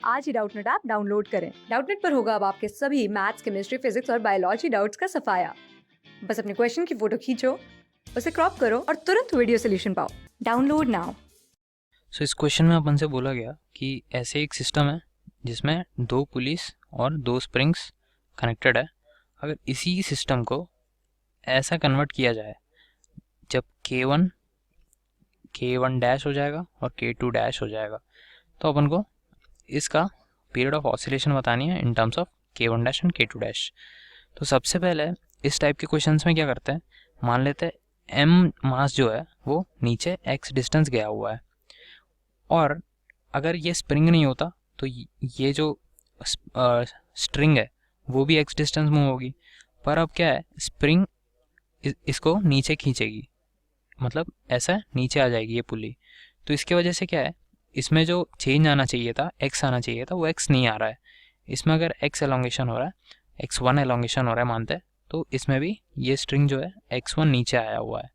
आज ही Doubtnut app download करें। Doubtnut पर होगा अब आपके सभी मैथ्स, केमिस्ट्री, फिजिक्स और बायोलॉजी डाउट्स का सफाया। बस अपने क्वेश्चन की फोटो खींचो, उसे क्रॉप करो और तुरंत वीडियो सोल्यूशन पाओ। Download now. इस क्वेश्चन में अपन से बोला गया कि ऐसे एक सिस्टम है जिसमें 2 पुलिस और 2 स्प्रिंग्स कनेक्टेड है। अगर इसी सिस्टम को ऐसा कन्वर्ट किया जाए जब K1 डैश हो जाएगा और K2 डैश हो जाएगा, तो अपन को इसका पीरियड ऑफ ऑसिलेशन बतानी है in terms of K1 dash and K2 dash. तो सबसे पहले इस टाइप के क्वेश्चंस में क्या करते हैं, मान लेते हैं m मास जो है वो नीचे x डिस्टेंस गया हुआ है, और अगर ये स्प्रिंग नहीं होता तो ये जो स्ट्रिंग है वो भी x डिस्टेंस मूव होगी। पर अब क्या है, स्प्रिंग इसको नीचे खींचेगी, मतलब ऐसा नीचे आ जाएगी ये पुली। तो इसके वजह से क्या है, इसमें जो चेंज आना चाहिए था, x आना चाहिए था, वो x नहीं आ रहा है। इसमें अगर x एलोंगेशन हो रहा है, x1 एलोंगेशन हो रहा है मानते हैं, तो इसमें भी ये स्ट्रिंग जो है x1 नीचे आया हुआ है।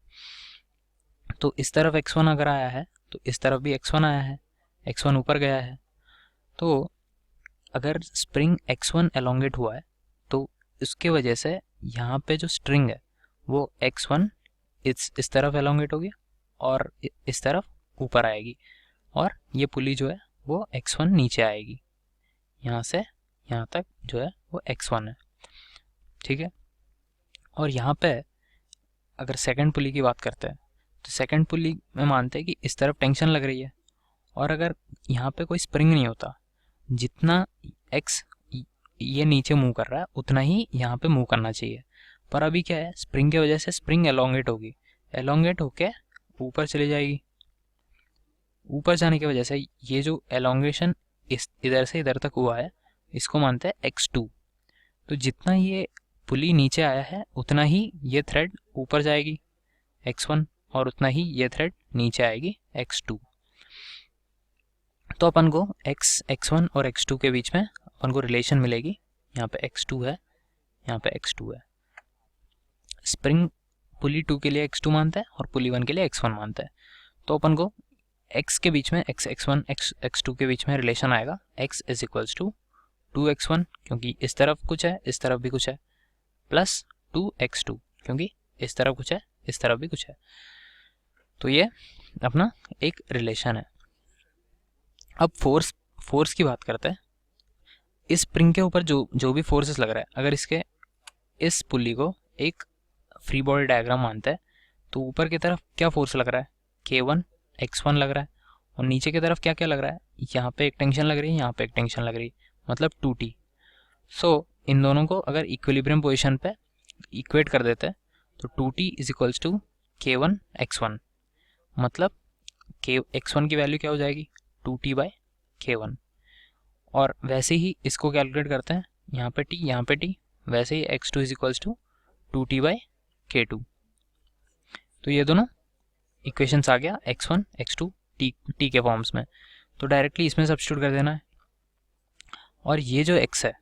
तो इस तरफ x1 अगर आया है तो इस तरफ भी x1 आया है, x1 ऊपर गया है। तो अगर स्प्रिंग x1 एलोंगेट हुआ है तो इसके वजह से यहाँ पे जो स्ट्रिंग है वो x1 इस तरफ एलोंगेट होगी और इस तरफ ऊपर आएगी, और ये पुली जो है वो x1 नीचे आएगी। यहाँ से यहाँ तक जो है वो x1 है, ठीक है। और यहाँ पे अगर सेकंड पुली की बात करते हैं तो सेकंड पुली में मानते हैं कि इस तरफ टेंशन लग रही है, और अगर यहाँ पे कोई स्प्रिंग नहीं होता, जितना x ये नीचे मूव कर रहा है उतना ही यहाँ पे मूव करना चाहिए। पर अभी क्या है, स्प्रिंग की वजह से स्प्रिंग एलोंगेट होगी, एलोंगेट होके ऊपर चली जाएगी। ऊपर जाने की वजह से ये जो एलोंगेशन इस इधर से इधर तक हुआ है इसको मानते हैं x2। तो जितना ये पुली नीचे आया है उतना ही ये थ्रेड ऊपर जाएगी x1, और उतना ही ये थ्रेड नीचे आएगी x2। तो अपन को x1 और x2 के बीच में अपन को रिलेशन मिलेगी। यहाँ पे x2 है, यहाँ पे x2 है। स्प्रिंग पुली 2 के लिए x2 मानता है और पुली 1 के लिए x1 मानता है। तो अपन को x के बीच में x1 x2 के बीच में रिलेशन आएगा, x is equals to 2x1 क्योंकि इस तरफ कुछ है इस तरफ भी कुछ है, प्लस 2x2 क्योंकि इस तरफ कुछ है इस तरफ भी कुछ है। तो ये अपना एक रिलेशन है। अब फोर्स की बात करते हैं। इस स्प्रिंग के ऊपर जो भी फोर्सेस लग रहा है, अगर इसके इस पुली को एक फ्री बॉडी डायग्राम मानते हैं तो ऊपर की तरफ क्या फोर्स लग रहा है, K1 x1 लग रहा है, और नीचे की तरफ क्या क्या लग रहा है, यहाँ पे एक टेंशन लग रही है, यहाँ पे एक टेंशन लग रही है, मतलब 2T। सो इन दोनों को अगर इक्विलिब्रियम पोजिशन पे इक्वेट कर देते हैं तो 2T is equals to K1 x1, मतलब x1 की वैल्यू क्या हो जाएगी 2T बाई K1। और वैसे ही इसको कैलकुलेट करते हैं, यहाँ पे T यहाँ पे T, वैसे ही x2 is equals to 2T by K2। तो ये दोनों इक्वेशंस आ गया x1 x2 t के फॉर्म्स में, तो डायरेक्टली इसमें सब्स्टिट्यूट कर देना है। और ये जो x है,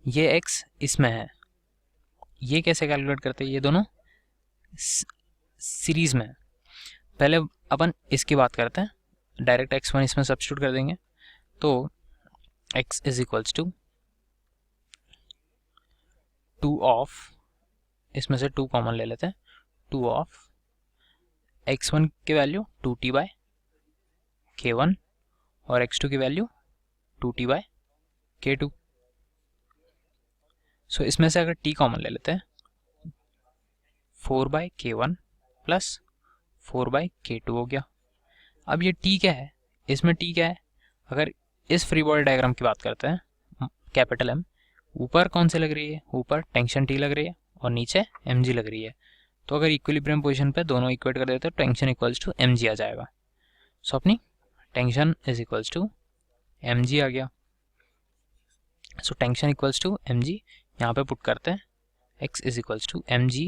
ये x इसमें है, ये कैसे कैलकुलेट करते हैं, ये दोनों सीरीज में। पहले अपन इसकी बात करते हैं, डायरेक्ट x1 इसमें सब्स्टिट्यूट कर देंगे, तो x is equals to 2 of, इसमें से 2 कॉमन ले लेते हैं, 2 ऑफ x1 की वैल्यू 2T बाय K1 और x2 की वैल्यू 2T बाय K2। सो इसमें से अगर t कॉमन ले लेते हैं, 4 by K1 plus 4 by K2 हो गया। अब ये t क्या है, इसमें t क्या है, अगर इस फ्री बॉडी डायग्राम की बात करते हैं, कैपिटल M, ऊपर कौन से लग रही है, ऊपर टेंशन T लग रही है और नीचे mg लग रही है। तो अगर इक्विलिब्रियम पोजीशन पे दोनों इक्वेट कर देते हैं तो टेंशन इक्वल्स टू mg आ जाएगा। सो अपनी tension is equals to mg आ गया। सो टेंशन इक्वल्स टू mg यहाँ पे पुट करते हैं, x is equals to mg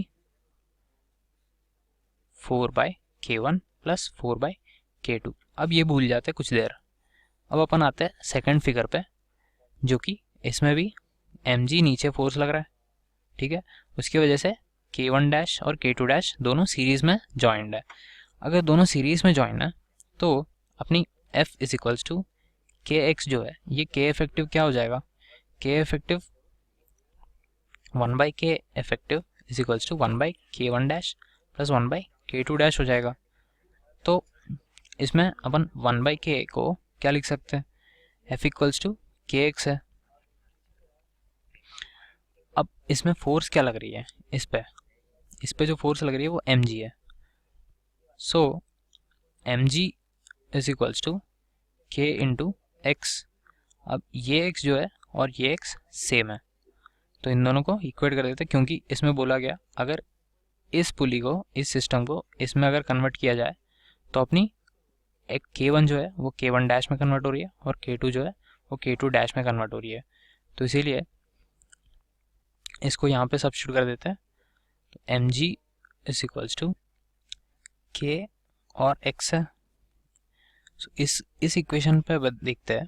4 by K1 plus 4 by K2। अब ये भूल जाते हैं कुछ देर। अब अपन आते हैं सेकंड फिगर पे, जो कि इसमें भी mg नीचे फोर्स लग रहा है, ठीक है। उसकी वजह से K1 डैश और K2 डैश दोनों सीरीज में जॉइंड है। अगर दोनों सीरीज में जॉइंड है तो अपनी F is equals to k x जो है ये के इफेक्टिव क्या हो जाएगा, k effective 1/k effective is equals to 1/k1 dash plus 1/k2 dash हो जाएगा। तो इसमें अपन 1/k को क्या लिख सकते हैं, f equals to k x है। अब इसमें फोर्स क्या लग रही है, इस पे जो फोर्स लग रही है वो mg है। So mg is equals to k into x. अब ये x जो है और ये x सेम है, तो इन दोनों को इक्वेट कर देते हैं, क्योंकि इसमें बोला गया अगर इस पुली को, इस सिस्टम को इसमें अगर कन्वर्ट किया जाए तो अपनी एक k1 जो है वो k1 डैश में कन्वर्ट हो रही है और k2 जो है वो k2 डैश में कन्वर्ट हो रही है। तो इसीलिए इसको यहाँ पे सब्स्टिट्यूट कर देते हैं। तो mg is equals to k और x है। so इस इक्वेशन पे देखते हैं,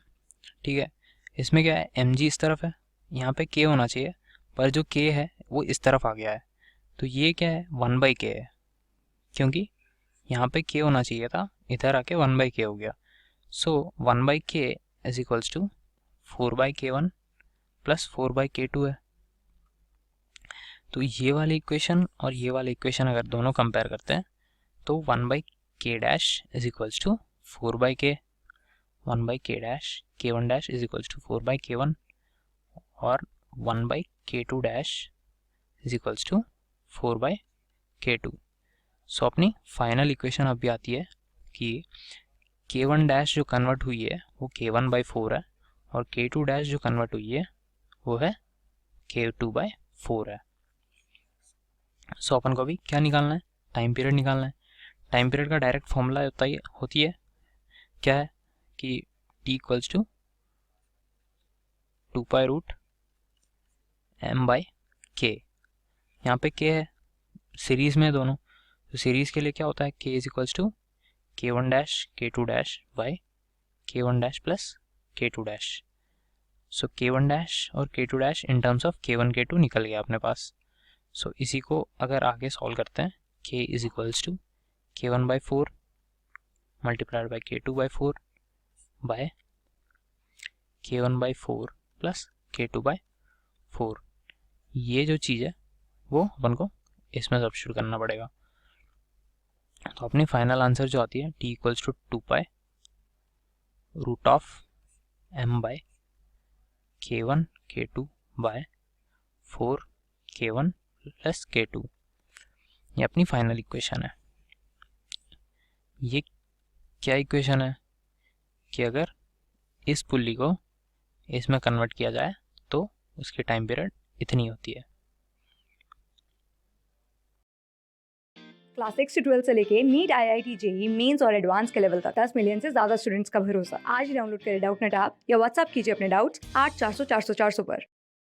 ठीक है। इसमें क्या है, mg इस तरफ है, यहाँ पे k होना चाहिए, पर जो k है वो इस तरफ आ गया है, तो ये क्या है 1/k है, क्योंकि यहाँ पे k होना चाहिए था, इधर आके 1/k हो गया। So 1/k is equals to 4/k1 plus 4/k2 है। तो ये वाली इक्वेशन और ये वाली इक्वेशन अगर दोनों कंपेयर करते हैं तो 1/k dash is equals to 4/k, 1/k dash k1 dash is equals to 4/k1 और 1/k2 dash is equals to 4/k2। So अपनी फाइनल इक्वेशन अभी आती है कि k1 डैश जो कन्वर्ट हुई है वो k1/4 है और k2 डैश जो कन्वर्ट हुई है वो है k2/4 है। सो अपन को अभी क्या निकालना है, टाइम पीरियड निकालना है। टाइम पीरियड का डायरेक्ट फॉर्मूला होती है क्या है कि t इक्वल्स टू 2π√m/k। यहाँ पे k है, सीरीज में दोनों, तो सीरीज के लिए क्या होता है, k is equals to k1 dash k2 dash by k1 dash plus k2 dash. So k1 dash और k2 dash in terms of k1 k2 निकल गया अपने पास। सो इसी को अगर आगे सॉल्व करते हैं, k is equals to k1/4 multiplied by k2/4 by k1/4 plus k2/4। ये जो चीज़ है वो अपन को इसमें सब्स्टिट्यूट करना पड़ेगा। तो अपनी फाइनल आंसर जो आती है t equals to 2π√m/k1 k2 by 4k1 plus k2। ये अपनी फाइनल इक्वेशन है। ये क्या इक्वेशन है कि अगर इस पुल्ली को इसमें कन्वर्ट किया जाए तो उसकी टाइम पीरियड इतनी होती है। क्लास 6 से 12 से लेके नीट, IIT, जेई मेंस और एडवांस के लेवल तक 10 मिलियन से ज्यादा स्टूडेंट्स का भरोसा। आज ही डाउनलोड करें डाउटनेट ऐप या व्हाट्सएप कीजिए अपने डाउट्स 8400 400 400 पर।